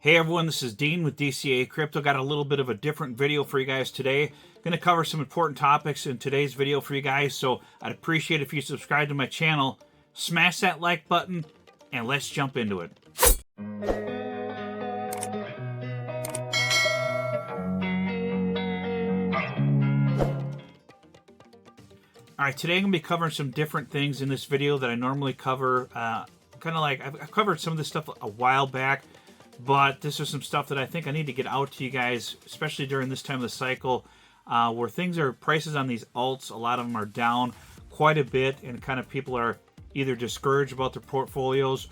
Hey everyone, this is Dean with DCA Crypto. Got a little bit of a different video for you guys today. Going to cover some important topics in today's video for you guys, so I'd appreciate if you subscribe to my channel, smash that like button, and let's jump into it. Alright, today I'm going to be covering some different things in this video that I normally cover. Kind of like, I've covered some of this stuff a while back, but this is some stuff that I think I need to get out to you guys, especially during this time of the cycle, where prices on these alts, a lot of them are down quite a bit, and kind of people are either discouraged about their portfolios,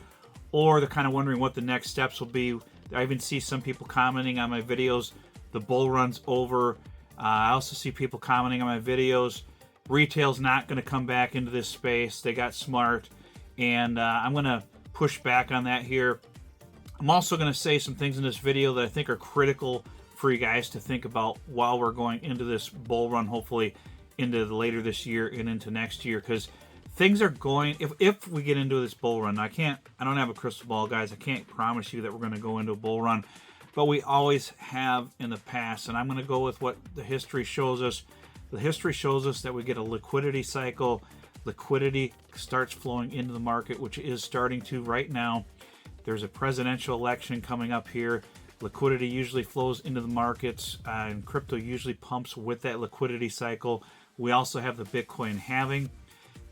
or they're kind of wondering what the next steps will be. I even see some people commenting on my videos, the bull run's over. I also see people commenting on my videos, retail's not going to come back into this space, they got smart, and I'm going to push back on that here. I'm also going to say some things in this video that I think are critical for you guys to think about while we're going into this bull run, hopefully into later this year and into next year, because things are going, if we get into this bull run, I don't have a crystal ball, guys. I can't promise you that we're going to go into a bull run, but we always have in the past, and I'm going to go with what the history shows us. The history shows us that we get a liquidity cycle. Liquidity starts flowing into the market, which is starting to right now. There's a presidential election coming up here. Liquidity usually flows into the markets, and crypto usually pumps with that liquidity cycle. We also have the Bitcoin halving.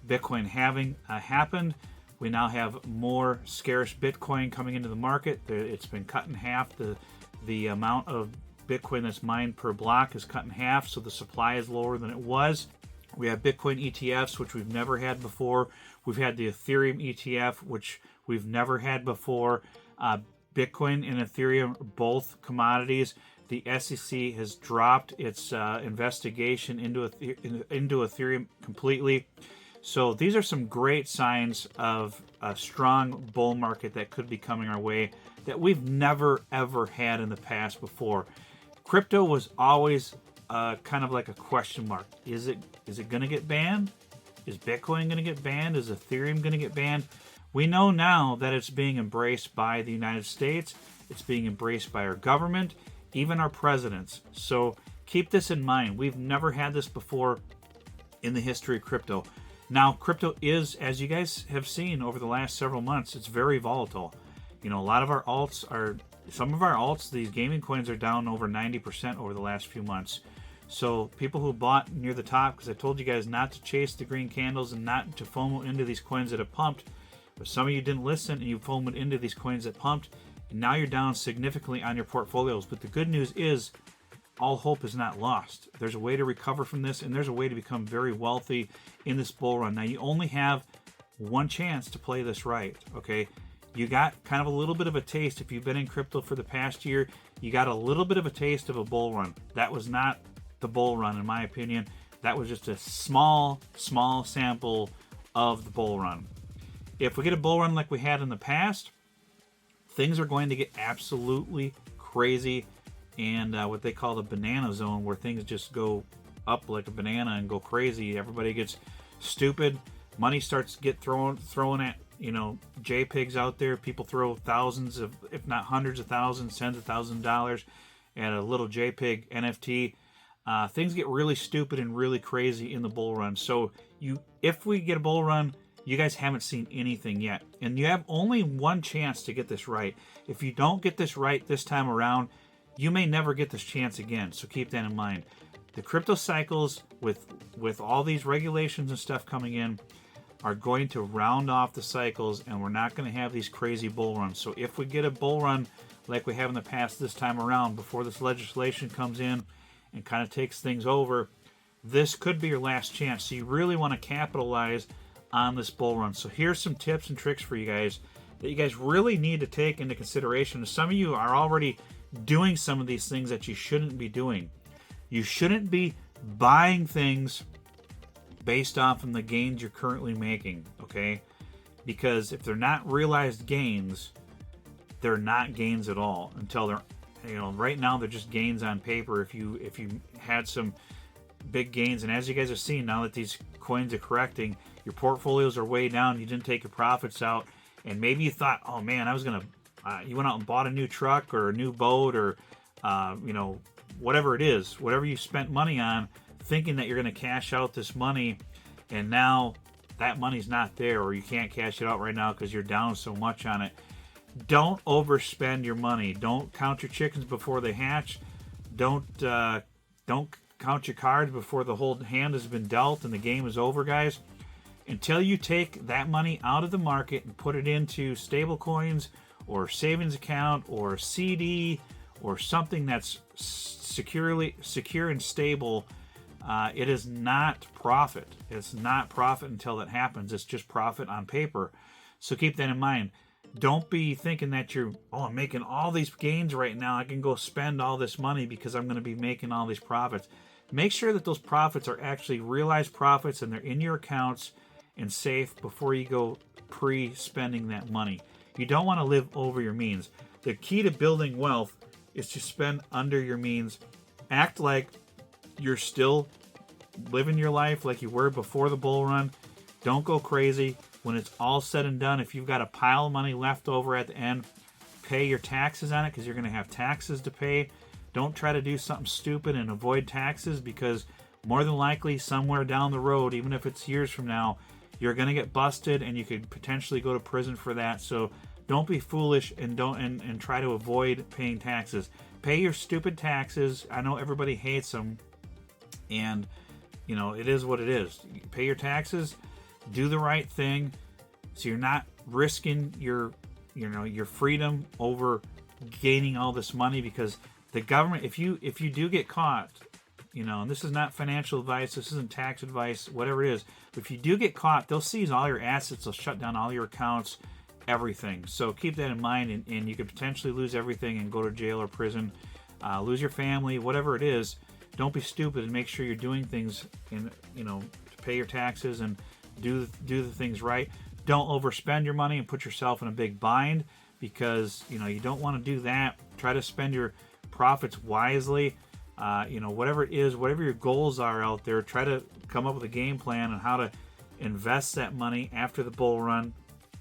Bitcoin halving happened. We now have more scarce Bitcoin coming into the market. It's been cut in half. The amount of Bitcoin that's mined per block is cut in half, so the supply is lower than it was. We have Bitcoin ETFs, which we've never had before. We've had the Ethereum ETF, which we've never had before. Bitcoin and Ethereum, both commodities. The SEC has dropped its investigation into Ethereum completely. So these are some great signs of a strong bull market that could be coming our way that we've never ever had in the past before. Crypto was always kind of like a question mark. Is it going to get banned? Is Bitcoin going to get banned? Is Ethereum going to get banned? We know now that it's being embraced by the United States. It's being embraced by our government, even our presidents. So keep this in mind. We've never had this before in the history of crypto. Now, crypto is, as you guys have seen over the last several months, it's very volatile. You know, a lot of our alts some of our alts, these gaming coins, are down over 90% over the last few months. So people who bought near the top, because I told you guys not to chase the green candles and not to FOMO into these coins that have pumped, but some of you didn't listen and you FOMOed into these coins that pumped, and now you're down significantly on your portfolios. But the good news is all hope is not lost. There's a way to recover from this, and there's a way to become very wealthy in this bull run. Now, you only have one chance to play this right, okay? You got kind of a little bit of a taste. If you've been in crypto for the past year, you got a little bit of a taste of a bull run. That was not the bull run, in my opinion. That was just a small sample of the bull run. If we get a bull run like we had in the past, things are going to get absolutely crazy, and what they call the banana zone, where things just go up like a banana and go crazy. Everybody gets stupid. Money starts to get thrown at, you know, JPEGs out there. People throw thousands of, if not hundreds of thousands, tens of thousands of dollars at a little JPEG NFT. Things get really stupid and really crazy in the bull run. So if we get a bull run, you guys haven't seen anything yet. And you have only one chance to get this right. If you don't get this right this time around, you may never get this chance again. So keep that in mind. The crypto cycles, with all these regulations and stuff coming in, are going to round off the cycles, and we're not going to have these crazy bull runs. So if we get a bull run like we have in the past this time around, before this legislation comes in and kind of takes things over, this could be your last chance. So you really want to capitalize on this bull run. So here's some tips and tricks for you guys that you guys really need to take into consideration. Some of you are already doing some of these things that you shouldn't be doing. You shouldn't be buying things based off of the gains you're currently making, okay? Because if they're not realized gains, they're not gains at all until they're, you know, right now they're just gains on paper. If you had some big gains, and as you guys have seen, now that these coins are correcting, your portfolios are way down, you didn't take your profits out, and maybe you thought, oh man, I was you went out and bought a new truck or a new boat or, you know, whatever it is, whatever you spent money on, thinking that you're going to cash out this money, and now that money's not there, or you can't cash it out right now because you're down so much on it. Don't overspend your money. Don't count your chickens before they hatch. Don't count your cards before the whole hand has been dealt and the game is over, guys. Until you take that money out of the market and put it into stable coins or savings account or CD or something that's secure and stable, it is not profit. It's not profit until that happens. It's just profit on paper. So keep that in mind. Don't be thinking that I'm making all these gains right now. I can go spend all this money because I'm going to be making all these profits. Make sure that those profits are actually realized profits and they're in your accounts and safe before you go pre-spending that money. You don't want to live over your means. The key to building wealth is to spend under your means. Act like you're still living your life like you were before the bull run. Don't go crazy. When it's all said and done, if you've got a pile of money left over at the end, pay your taxes on it because you're going to have taxes to pay. Don't try to do something stupid and avoid taxes, because more than likely somewhere down the road, even if it's years from now, you're going to get busted and you could potentially go to prison for that. So don't be foolish and and try to avoid paying taxes. Pay your stupid taxes. I know everybody hates them, and you know, it is what it is. You pay your taxes, do the right thing, so you're not risking your freedom over gaining all this money, because the government, if you do get caught, and this is not financial advice, this isn't tax advice, whatever it is, but if you do get caught, they'll seize all your assets, they'll shut down all your accounts, everything. So keep that in mind, and you could potentially lose everything and go to jail or prison, lose your family, whatever it is. Don't be stupid and make sure you're doing things to pay your taxes and do the things right. Don't overspend your money and put yourself in a big bind, because you don't want to do that. Try to spend your profits wisely. Whatever it is, whatever your goals are out there, try to come up with a game plan on how to invest that money after the bull run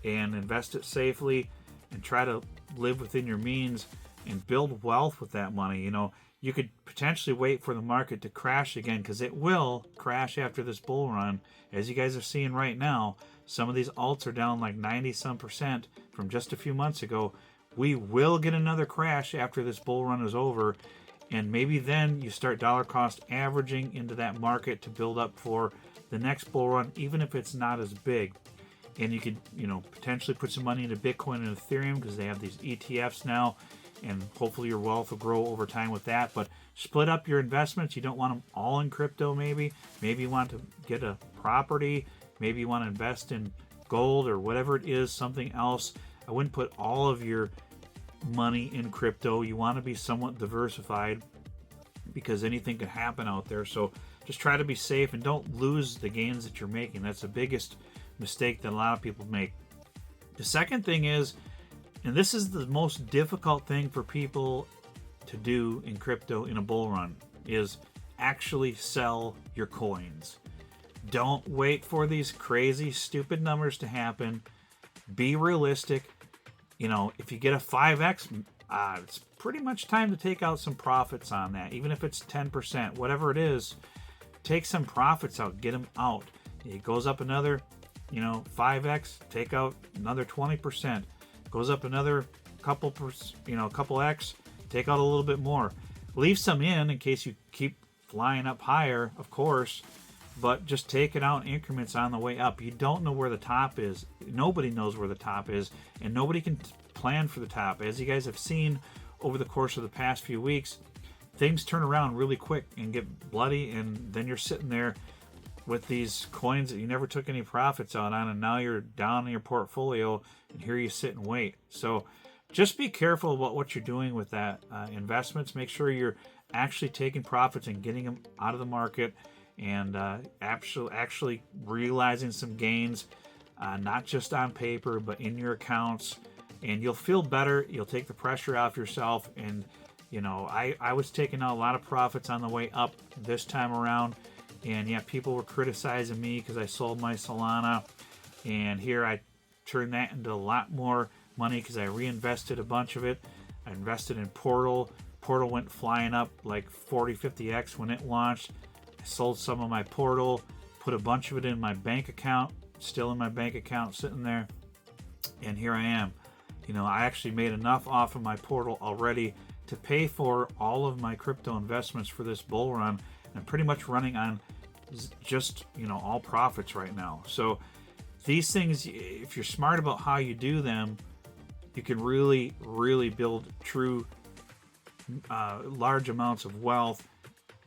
and invest it safely, and try to live within your means and build wealth with that money. You could potentially wait for the market to crash again, because it will crash after this bull run. As you guys are seeing right now, some of these alts are down like 90% from just a few months ago. We will get another crash after this bull run is over, and maybe then you start dollar cost averaging into that market to build up for the next bull run, even if it's not as big. And you could potentially put some money into Bitcoin and Ethereum, because they have these ETFs now, and hopefully your wealth will grow over time with that. But split up your investments. You don't want them all in crypto. Maybe you want to get a property, maybe you want to invest in gold or whatever it is, something else. I wouldn't put all of your money in crypto. You want to be somewhat diversified, because anything could happen out there. So just try to be safe and don't lose the gains that you're making. That's the biggest mistake that a lot of people make. The second thing is, and this is the most difficult thing for people to do in crypto in a bull run, is actually sell your coins. Don't wait for these crazy, stupid numbers to happen. Be realistic. If you get a 5x, it's pretty much time to take out some profits on that. Even if it's 10%, whatever it is, take some profits out, get them out. It goes up another, 5x, take out another 20%. Goes up another couple X, take out a little bit more. Leave some in case you keep flying up higher, of course, but just take it out in increments on the way up. You don't know where the top is. Nobody knows where the top is, and nobody can plan for the top. As you guys have seen over the course of the past few weeks, things turn around really quick and get bloody, and then you're sitting there with these coins that you never took any profits out on, and now you're down in your portfolio, and here you sit and wait. So just be careful about what you're doing with that investments. Make sure you're actually taking profits and getting them out of the market, and actually realizing some gains, not just on paper, but in your accounts. And you'll feel better. You'll take the pressure off yourself. And, I was taking out a lot of profits on the way up this time around. And yeah, people were criticizing me because I sold my Solana, and here I turned that into a lot more money because I reinvested a bunch of it. I invested in Portal. Portal went flying up like 40-50x when it launched. I sold some of my Portal, put a bunch of it in my bank account, still in my bank account sitting there, and here I am. You know, I actually made enough off of my Portal already to pay for all of my crypto investments for this bull run. I'm pretty much running on just, you know, all profits right now. So these things, if you're smart about how you do them, you can really, really build true large amounts of wealth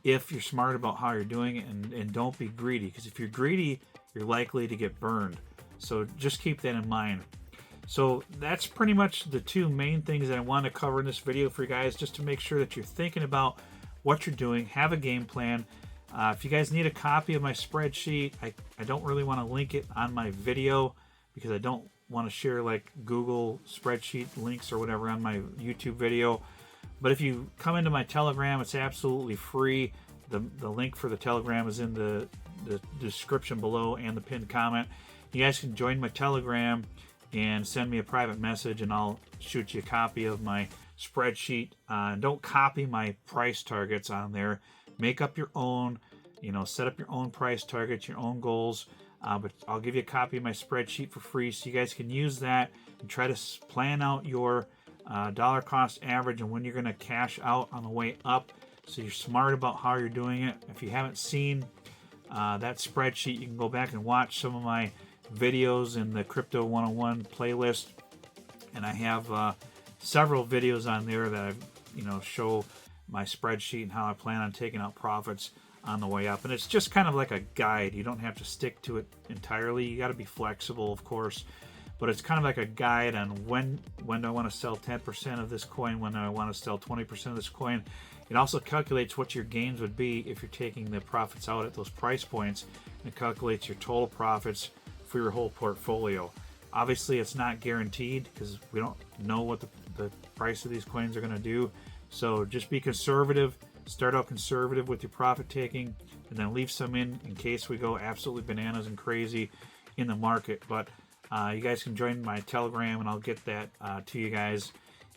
if you're smart about how you're doing it, and don't be greedy, because if you're greedy, you're likely to get burned. So just keep that in mind. So that's pretty much the two main things that I want to cover in this video for you guys, just to make sure that you're thinking about what you're doing, have a game plan. If you guys need a copy of my spreadsheet, I don't really want to link it on my video because I don't want to share like Google spreadsheet links or whatever on my YouTube video. But if you come into my Telegram, it's absolutely free. The link for the Telegram is in the description below and the pinned comment. You guys can join my Telegram and send me a private message, and I'll shoot you a copy of my spreadsheet. Don't copy my price targets on there. Make up your own, you know, set up your own price targets, your own goals. But I'll give you a copy of my spreadsheet for free, so you guys can use that and try to plan out your dollar cost average and when you're going to cash out on the way up, so you're smart about how you're doing it. If you haven't seen that spreadsheet, you can go back and watch some of my videos in the Crypto 101 playlist, and I have several videos on there that I, you know, show my spreadsheet and how I plan on taking out profits on the way up. And it's just kind of like a guide. You don't have to stick to it entirely. You got to be flexible, of course, but it's kind of like a guide on when do I want to sell 10% of this coin, when do I want to sell 20% of this coin. It also calculates what your gains would be if you're taking the profits out at those price points. It calculates your total profits for your whole portfolio. Obviously, it's not guaranteed because we don't know what the price of these coins are going to do. So just be conservative. Start out conservative with your profit taking, and then leave some in case we go absolutely bananas and crazy in the market. But you guys can join my Telegram, and I'll get that to you guys.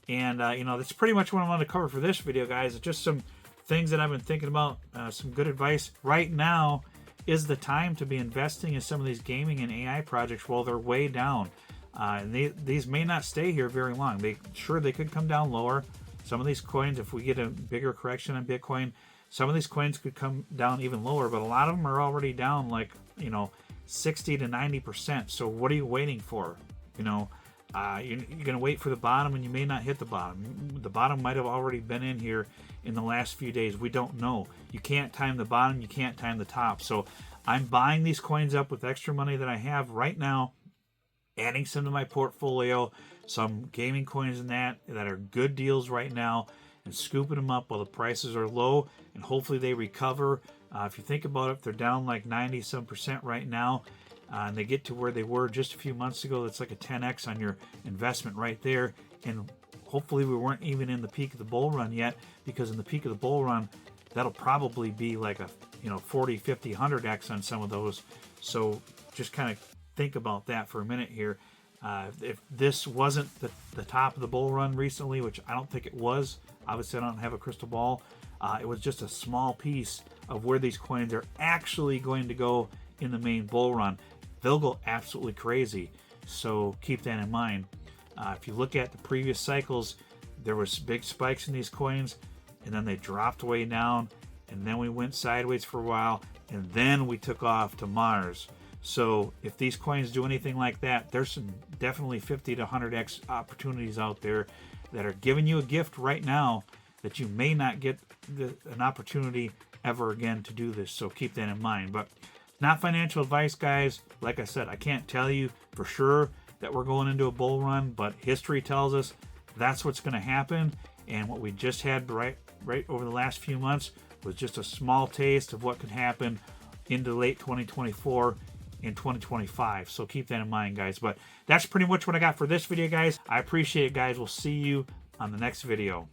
And you know, that's pretty much what I wanted to cover for this video, guys. It's just some things that I've been thinking about, some good advice. Right now is the time to be investing in some of these gaming and AI projects while they're way down. And these may not stay here very long. They could come down lower. Some of these coins, if we get a bigger correction on Bitcoin, some of these coins could come down even lower, but a lot of them are already down like, you know, 60 to 90%. So what are you waiting for? You know, you're going to wait for the bottom, and you may not hit the bottom. The bottom might have already been in here in the last few days. We don't know. You can't time the bottom. You can't time the top. So I'm buying these coins up with extra money that I have right now, adding some to my portfolio, some gaming coins in that are good deals right now, and scooping them up while the prices are low, and hopefully they recover. If you think about it, they're down like 90% right now, and they get to where they were just a few months ago. That's like a 10x on your investment right there. And hopefully we weren't even in the peak of the bull run yet, because in the peak of the bull run, that'll probably be like a, you know, 40, 50, 100x on some of those. So just kind of think about that for a minute here. If this wasn't the top of the bull run recently, which I don't think it was, obviously I don't have a crystal ball, it was just a small piece of where these coins are actually going to go in the main bull run. They'll go absolutely crazy, so keep that in mind. If you look at the previous cycles, there was big spikes in these coins, and then they dropped way down, and then we went sideways for a while, and then we took off to Mars. So if these coins do anything like that, there's some definitely 50 to 100x opportunities out there that are giving you a gift right now that you may not get an opportunity ever again to do this. So keep that in mind. But not financial advice, guys. Like I said, I can't tell you for sure that we're going into a bull run, but history tells us that's what's going to happen. And what we just had right over the last few months was just a small taste of what could happen into late 2024 in 2025. So keep that in mind, guys. But that's pretty much what I got for this video, guys. I appreciate it, guys. We'll see you on the next video.